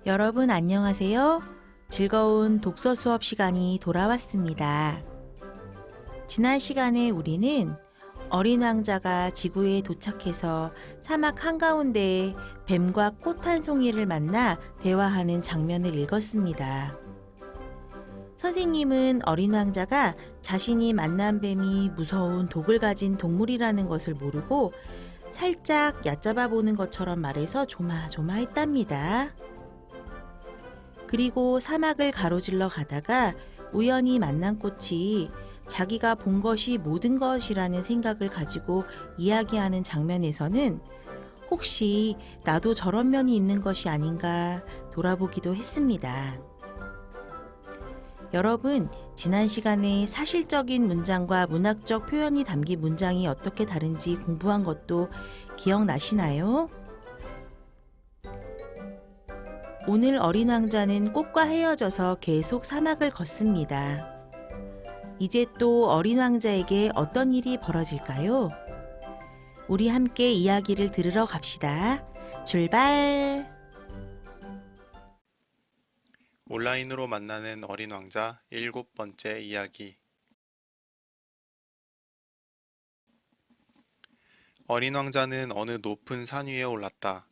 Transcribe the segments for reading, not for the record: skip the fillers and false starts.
여러분 안녕하세요. 즐거운 독서 수업 시간이 돌아왔습니다. 지난 시간에 우리는 어린 왕자가 지구에 도착해서 사막 한가운데에 뱀과 꽃 한 송이를 만나 대화하는 장면을 읽었습니다. 선생님은 어린 왕자가 자신이 만난 뱀이 무서운 독을 가진 동물이라는 것을 모르고 살짝 얕잡아 보는 것처럼 말해서 조마조마했답니다. 그리고 사막을 가로질러 가다가 우연히 만난 꽃이 자기가 본 것이 모든 것이라는 생각을 가지고 이야기하는 장면에서는 혹시 나도 저런 면이 있는 것이 아닌가 돌아보기도 했습니다. 여러분, 지난 시간에 사실적인 문장과 문학적 표현이 담긴 문장이 어떻게 다른지 공부한 것도 기억나시나요? 오늘 어린 왕자는 꽃과 헤어져서 계속 사막을 걷습니다. 이제 또 어린 왕자에게 어떤 일이 벌어질까요? 우리 함께 이야기를 들으러 갑시다. 출발! 온라인으로 만나는 어린 왕자 7번째 이야기. 어린 왕자는 어느 높은 산 위에 올랐다.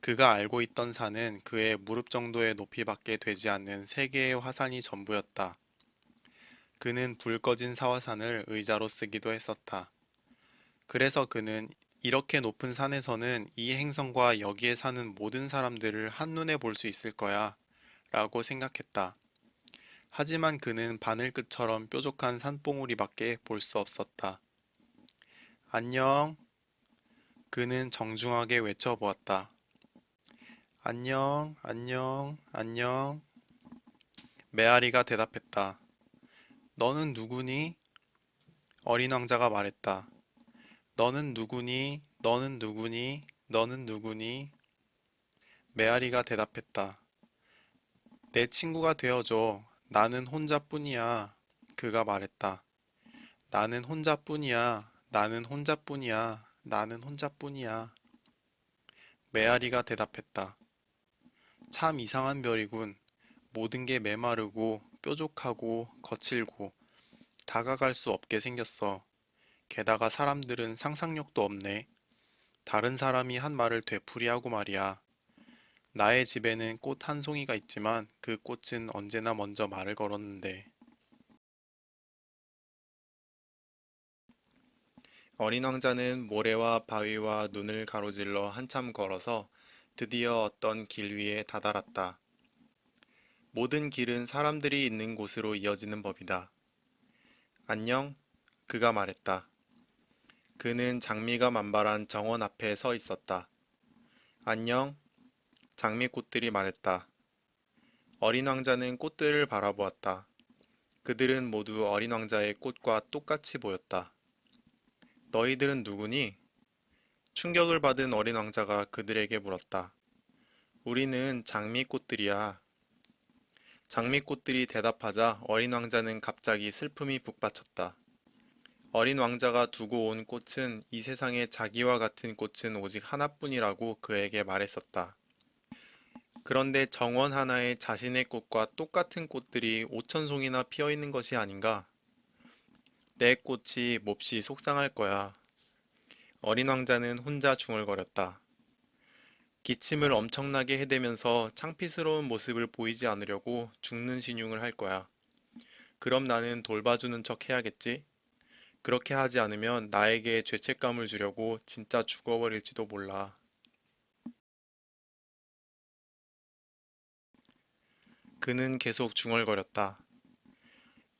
그가 알고 있던 산은 그의 무릎 정도의 높이밖에 되지 않는 3개의 화산이 전부였다. 그는 불 꺼진 사화산을 의자로 쓰기도 했었다. 그래서 그는 이렇게 높은 산에서는 이 행성과 여기에 사는 모든 사람들을 한눈에 볼 수 있을 거야 라고 생각했다. 하지만 그는 바늘끝처럼 뾰족한 산봉우리밖에 볼 수 없었다. 안녕. 그는 정중하게 외쳐보았다. 안녕, 안녕, 안녕. 메아리가 대답했다. 너는 누구니? 어린 왕자가 말했다. 너는 누구니? 너는 누구니? 너는 누구니? 메아리가 대답했다. 내 친구가 되어줘. 나는 혼자뿐이야. 그가 말했다. 나는 혼자뿐이야. 나는 혼자뿐이야. 나는 혼자뿐이야. 메아리가 대답했다. 참 이상한 별이군. 모든 게 메마르고 뾰족하고 거칠고 다가갈 수 없게 생겼어. 게다가 사람들은 상상력도 없네. 다른 사람이 한 말을 되풀이하고 말이야. 나의 집에는 꽃 한 송이가 있지만 그 꽃은 언제나 먼저 말을 걸었는데. 어린 왕자는 모래와 바위와 눈을 가로질러 한참 걸어서 드디어 어떤 길 위에 다다랐다. 모든 길은 사람들이 있는 곳으로 이어지는 법이다. 안녕, 그가 말했다. 그는 장미가 만발한 정원 앞에 서 있었다. 안녕, 장미꽃들이 말했다. 어린 왕자는 꽃들을 바라보았다. 그들은 모두 어린 왕자의 꽃과 똑같이 보였다. 너희들은 누구니? 충격을 받은 어린 왕자가 그들에게 물었다. 우리는 장미꽃들이야. 장미꽃들이 대답하자 어린 왕자는 갑자기 슬픔이 북받쳤다. 어린 왕자가 두고 온 꽃은 이 세상에 자기와 같은 꽃은 오직 하나뿐이라고 그에게 말했었다. 그런데 정원 하나에 자신의 꽃과 똑같은 꽃들이 5천 송이나 피어 있는 것이 아닌가? 내 꽃이 몹시 속상할 거야. 어린 왕자는 혼자 중얼거렸다. 기침을 엄청나게 해대면서 창피스러운 모습을 보이지 않으려고 죽는 신용을 할 거야. 그럼 나는 돌봐주는 척 해야겠지? 그렇게 하지 않으면 나에게 죄책감을 주려고 진짜 죽어버릴지도 몰라. 그는 계속 중얼거렸다.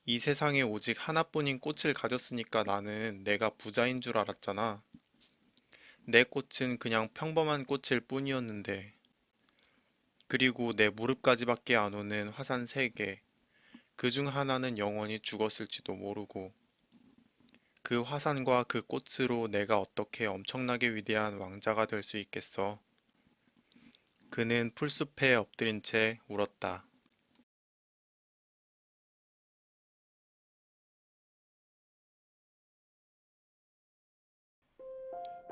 이 세상에 오직 하나뿐인 꽃을 가졌으니까 나는 내가 부자인 줄 알았잖아. 내 꽃은 그냥 평범한 꽃일 뿐이었는데. 그리고 내 무릎까지밖에 안 오는 화산 3개. 그 중 하나는 영원히 죽었을지도 모르고. 그 화산과 그 꽃으로 내가 어떻게 엄청나게 위대한 왕자가 될 수 있겠어. 그는 풀숲에 엎드린 채 울었다.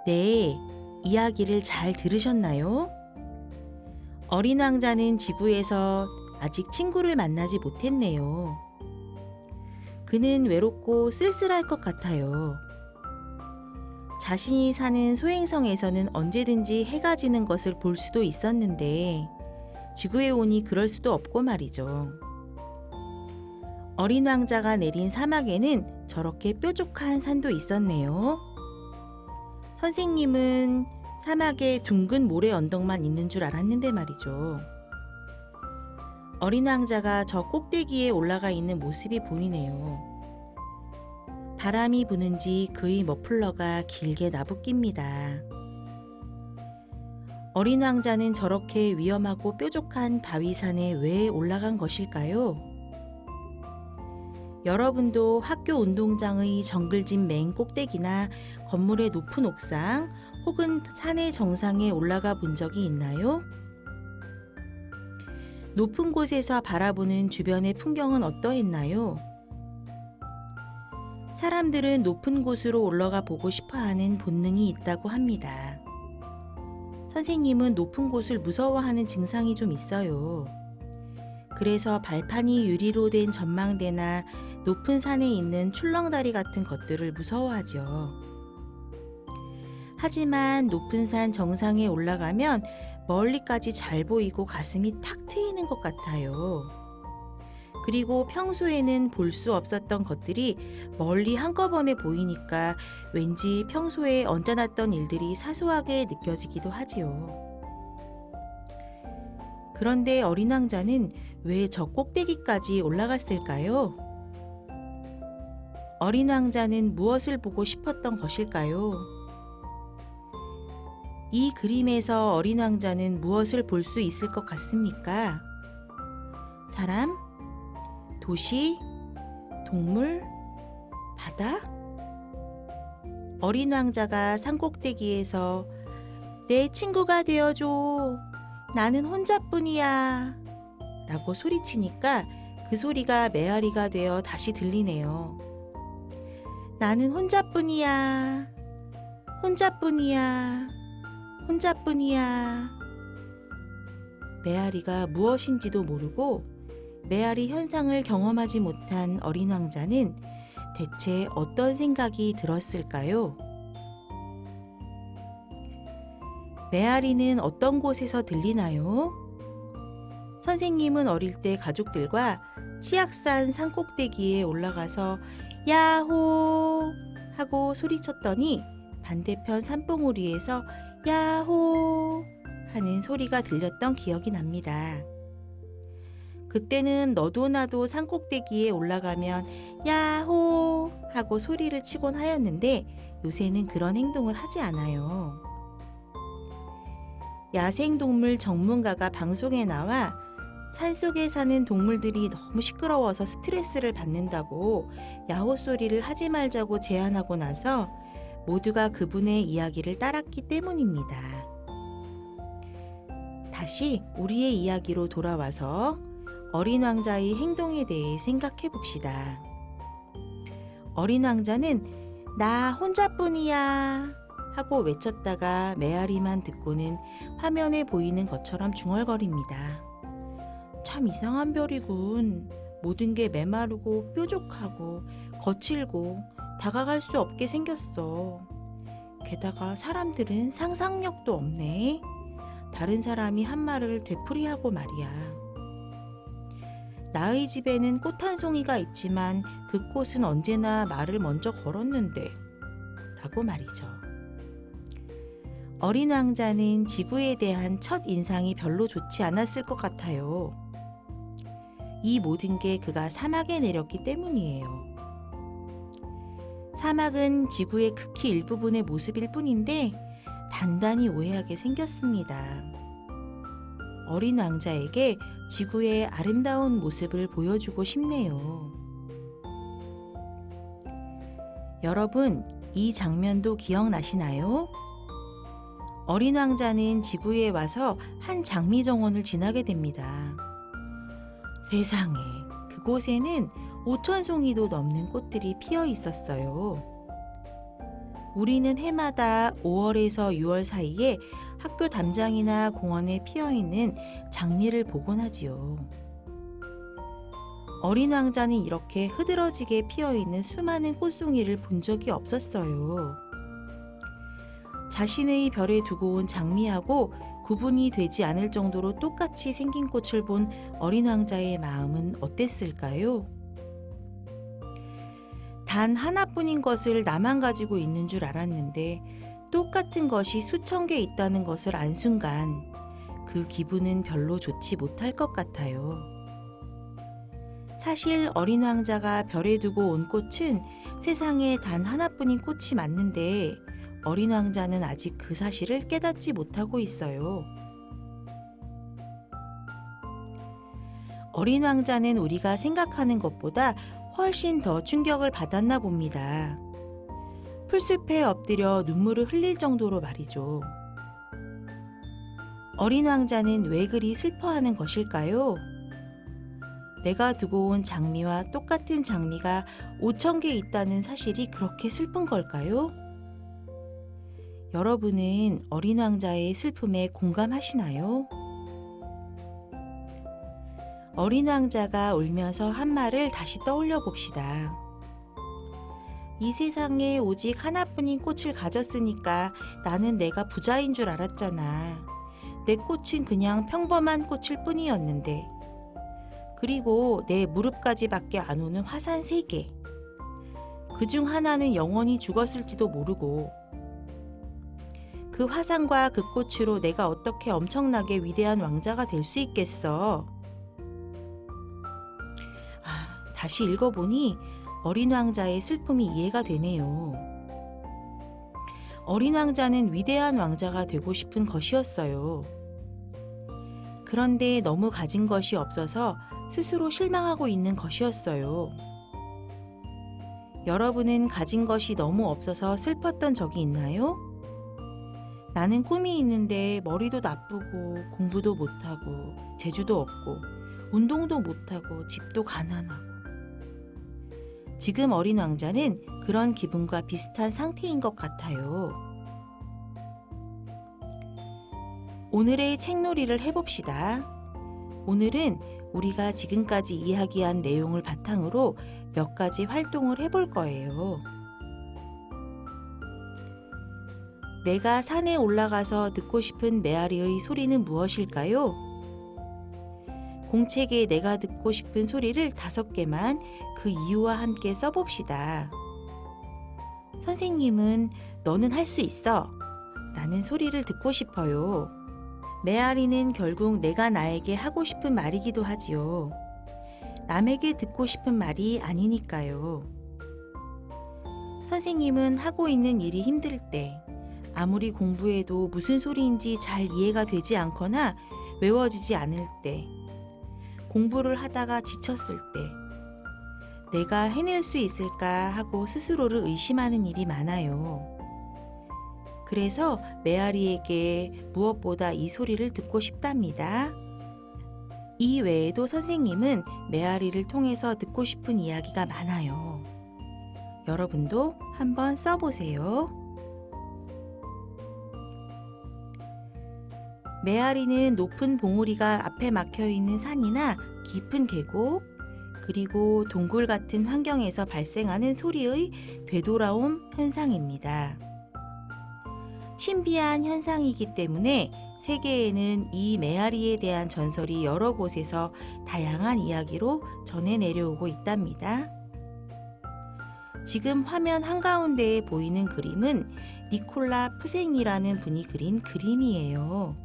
네, 이야기를 잘 들으셨나요? 어린 왕자는 지구에서 아직 친구를 만나지 못했네요. 그는 외롭고 쓸쓸할 것 같아요. 자신이 사는 소행성에서는 언제든지 해가 지는 것을 볼 수도 있었는데 지구에 오니 그럴 수도 없고 말이죠. 어린 왕자가 내린 사막에는 저렇게 뾰족한 산도 있었네요. 선생님은 사막에 둥근 모래 언덕만 있는 줄 알았는데 말이죠. 어린 왕자가 저 꼭대기에 올라가 있는 모습이 보이네요. 바람이 부는지 그의 머플러가 길게 나부낍니다. 어린 왕자는 저렇게 위험하고 뾰족한 바위산에 왜 올라간 것일까요? 여러분도 학교 운동장의 정글짐 맨 꼭대기나 건물의 높은 옥상 혹은 산의 정상에 올라가 본 적이 있나요? 높은 곳에서 바라보는 주변의 풍경은 어떠했나요? 사람들은 높은 곳으로 올라가 보고 싶어 하는 본능이 있다고 합니다. 선생님은 높은 곳을 무서워하는 증상이 좀 있어요. 그래서 발판이 유리로 된 전망대나 높은 산에 있는 출렁다리 같은 것들을 무서워하죠. 하지만 높은 산 정상에 올라가면 멀리까지 잘 보이고 가슴이 탁 트이는 것 같아요. 그리고 평소에는 볼 수 없었던 것들이 멀리 한꺼번에 보이니까 왠지 평소에 얹어놨던 일들이 사소하게 느껴지기도 하지요. 그런데 어린 왕자는 왜 저 꼭대기까지 올라갔을까요? 어린 왕자는 무엇을 보고 싶었던 것일까요? 이 그림에서 어린 왕자는 무엇을 볼 수 있을 것 같습니까? 사람? 도시? 동물? 바다? 어린 왕자가 산꼭대기에서 내 친구가 되어줘. 나는 혼자뿐이야. 라고 소리치니까 그 소리가 메아리가 되어 다시 들리네요. 나는 혼자뿐이야. 혼자뿐이야. 혼자뿐이야. 메아리가 무엇인지도 모르고 메아리 현상을 경험하지 못한 어린 왕자는 대체 어떤 생각이 들었을까요? 메아리는 어떤 곳에서 들리나요? 선생님은 어릴 때 가족들과 치악산 산꼭대기에 올라가서 야호 하고 소리쳤더니 반대편 산봉우리에서 야호 하는 소리가 들렸던 기억이 납니다. 그때는 너도 나도 산꼭대기에 올라가면 야호 하고 소리를 치곤 하였는데 요새는 그런 행동을 하지 않아요. 야생동물 전문가가 방송에 나와 산속에 사는 동물들이 너무 시끄러워서 스트레스를 받는다고 야호 소리를 하지 말자고 제안하고 나서 모두가 그분의 이야기를 따랐기 때문입니다. 다시 우리의 이야기로 돌아와서 어린 왕자의 행동에 대해 생각해 봅시다. 어린 왕자는 나 혼자뿐이야 하고 외쳤다가 메아리만 듣고는 화면에 보이는 것처럼 중얼거립니다. 참 이상한 별이군. 모든 게 메마르고 뾰족하고 거칠고 다가갈 수 없게 생겼어. 게다가 사람들은 상상력도 없네. 다른 사람이 한 말을 되풀이하고 말이야. 나의 집에는 꽃 한 송이가 있지만 그 꽃은 언제나 말을 먼저 걸었는데 라고 말이죠. 어린 왕자는 지구에 대한 첫 인상이 별로 좋지 않았을 것 같아요. 이 모든 게 그가 사막에 내렸기 때문이에요. 사막은 지구의 극히 일부분의 모습일 뿐인데 단단히 오해하게 생겼습니다. 어린 왕자에게 지구의 아름다운 모습을 보여주고 싶네요. 여러분, 이 장면도 기억나시나요? 어린 왕자는 지구에 와서 한 장미 정원을 지나게 됩니다. 세상에, 그곳에는 5,000송이도 넘는 꽃들이 피어 있었어요. 우리는 해마다 5월에서 6월 사이에 학교 담장이나 공원에 피어있는 장미를 보곤 하지요. 어린 왕자는 이렇게 흐드러지게 피어있는 수많은 꽃송이를 본 적이 없었어요. 자신의 별에 두고 온 장미하고 구분이 되지 않을 정도로 똑같이 생긴 꽃을 본 어린 왕자의 마음은 어땠을까요? 단 하나뿐인 것을 나만 가지고 있는 줄 알았는데 똑같은 것이 수천 개 있다는 것을 안 순간 그 기분은 별로 좋지 못할 것 같아요. 사실 어린 왕자가 별에 두고 온 꽃은 세상에 단 하나뿐인 꽃이 맞는데 어린 왕자는 아직 그 사실을 깨닫지 못하고 있어요. 어린 왕자는 우리가 생각하는 것보다 훨씬 더 충격을 받았나 봅니다. 풀숲에 엎드려 눈물을 흘릴 정도로 말이죠. 어린 왕자는 왜 그리 슬퍼하는 것일까요? 내가 두고 온 장미와 똑같은 장미가 5천 개 있다는 사실이 그렇게 슬픈 걸까요? 여러분은 어린 왕자의 슬픔에 공감하시나요? 어린 왕자가 울면서 한 말을 다시 떠올려 봅시다. 이 세상에 오직 하나뿐인 꽃을 가졌으니까 나는 내가 부자인 줄 알았잖아. 내 꽃은 그냥 평범한 꽃일 뿐이었는데. 그리고 내 무릎까지밖에 안 오는 화산 3개. 그중 하나는 영원히 죽었을지도 모르고. 그 화산과 그 꽃으로 내가 어떻게 엄청나게 위대한 왕자가 될 수 있겠어. 다시 읽어보니 어린 왕자의 슬픔이 이해가 되네요. 어린 왕자는 위대한 왕자가 되고 싶은 것이었어요. 그런데 너무 가진 것이 없어서 스스로 실망하고 있는 것이었어요. 여러분은 가진 것이 너무 없어서 슬펐던 적이 있나요? 나는 꿈이 있는데 머리도 나쁘고 공부도 못하고 재주도 없고 운동도 못하고 집도 가난하고. 지금 어린 왕자는 그런 기분과 비슷한 상태인 것 같아요. 오늘의 책놀이를 해봅시다. 오늘은 우리가 지금까지 이야기한 내용을 바탕으로 몇 가지 활동을 해볼 거예요. 내가 산에 올라가서 듣고 싶은 메아리의 소리는 무엇일까요? 공책에 내가 듣고 싶은 소리를 5개만 그 이유와 함께 써봅시다. 선생님은 너는 할 수 있어 라는 소리를 듣고 싶어요. 메아리는 결국 내가 나에게 하고 싶은 말이기도 하지요. 남에게 듣고 싶은 말이 아니니까요. 선생님은 하고 있는 일이 힘들 때, 아무리 공부해도 무슨 소리인지 잘 이해가 되지 않거나 외워지지 않을 때, 공부를 하다가 지쳤을 때, 내가 해낼 수 있을까 하고 스스로를 의심하는 일이 많아요. 그래서 메아리에게 무엇보다 이 소리를 듣고 싶답니다. 이 외에도 선생님은 메아리를 통해서 듣고 싶은 이야기가 많아요. 여러분도 한번 써보세요. 메아리는 높은 봉우리가 앞에 막혀있는 산이나 깊은 계곡, 그리고 동굴 같은 환경에서 발생하는 소리의 되돌아옴 현상입니다. 신비한 현상이기 때문에 세계에는 이 메아리에 대한 전설이 여러 곳에서 다양한 이야기로 전해 내려오고 있답니다. 지금 화면 한가운데에 보이는 그림은 니콜라 푸생이라는 분이 그린 그림이에요.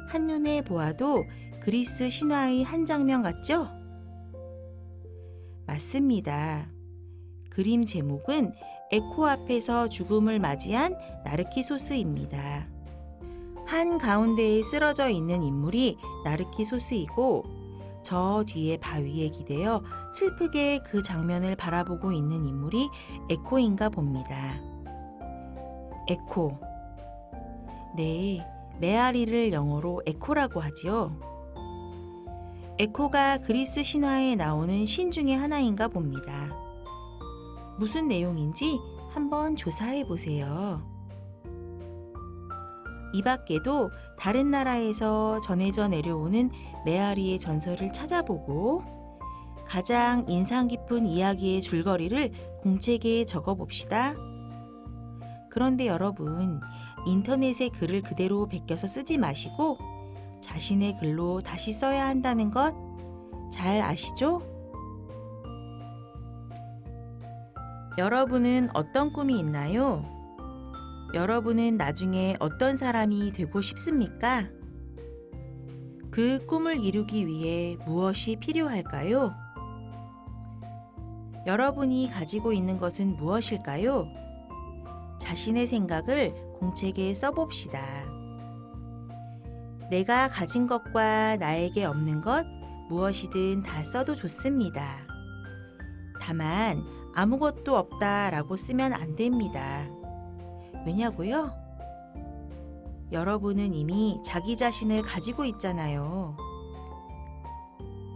한눈에 보아도 그리스 신화의 한 장면 같죠? 맞습니다. 그림 제목은 에코 앞에서 죽음을 맞이한 나르키소스입니다. 한 가운데에 쓰러져 있는 인물이 나르키소스이고 저 뒤에 바위에 기대어 슬프게 그 장면을 바라보고 있는 인물이 에코인가 봅니다. 에코. 네, 메아리를 영어로 에코라고 하지요. 에코가 그리스 신화에 나오는 신 중에 하나인가 봅니다. 무슨 내용인지 한번 조사해 보세요. 이 밖에도 다른 나라에서 전해져 내려오는 메아리의 전설을 찾아보고 가장 인상 깊은 이야기의 줄거리를 공책에 적어봅시다. 그런데 여러분, 인터넷에 글을 그대로 베껴서 쓰지 마시고 자신의 글로 다시 써야 한다는 것 잘 아시죠? 여러분은 어떤 꿈이 있나요? 여러분은 나중에 어떤 사람이 되고 싶습니까? 그 꿈을 이루기 위해 무엇이 필요할까요? 여러분이 가지고 있는 것은 무엇일까요? 자신의 생각을 공책에 써봅시다. 내가 가진 것과 나에게 없는 것 무엇이든 다 써도 좋습니다. 다만 아무것도 없다라고 쓰면 안 됩니다. 왜냐고요? 여러분은 이미 자기 자신을 가지고 있잖아요.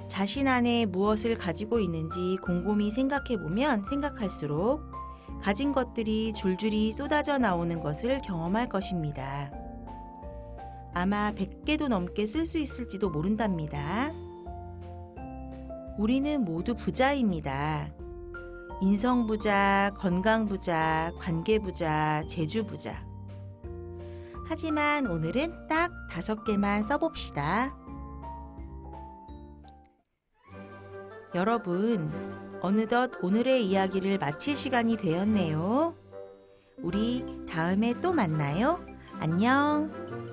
자신 안에 무엇을 가지고 있는지 곰곰이 생각해보면 생각할수록 가진 것들이 줄줄이 쏟아져 나오는 것을 경험할 것입니다. 아마 100개도 넘게 쓸 수 있을지도 모른답니다. 우리는 모두 부자입니다. 인성부자, 건강부자, 관계부자, 재주부자. 하지만 오늘은 딱 5개만 써봅시다. 여러분, 어느덧 오늘의 이야기를 마칠 시간이 되었네요. 우리 다음에 또 만나요. 안녕.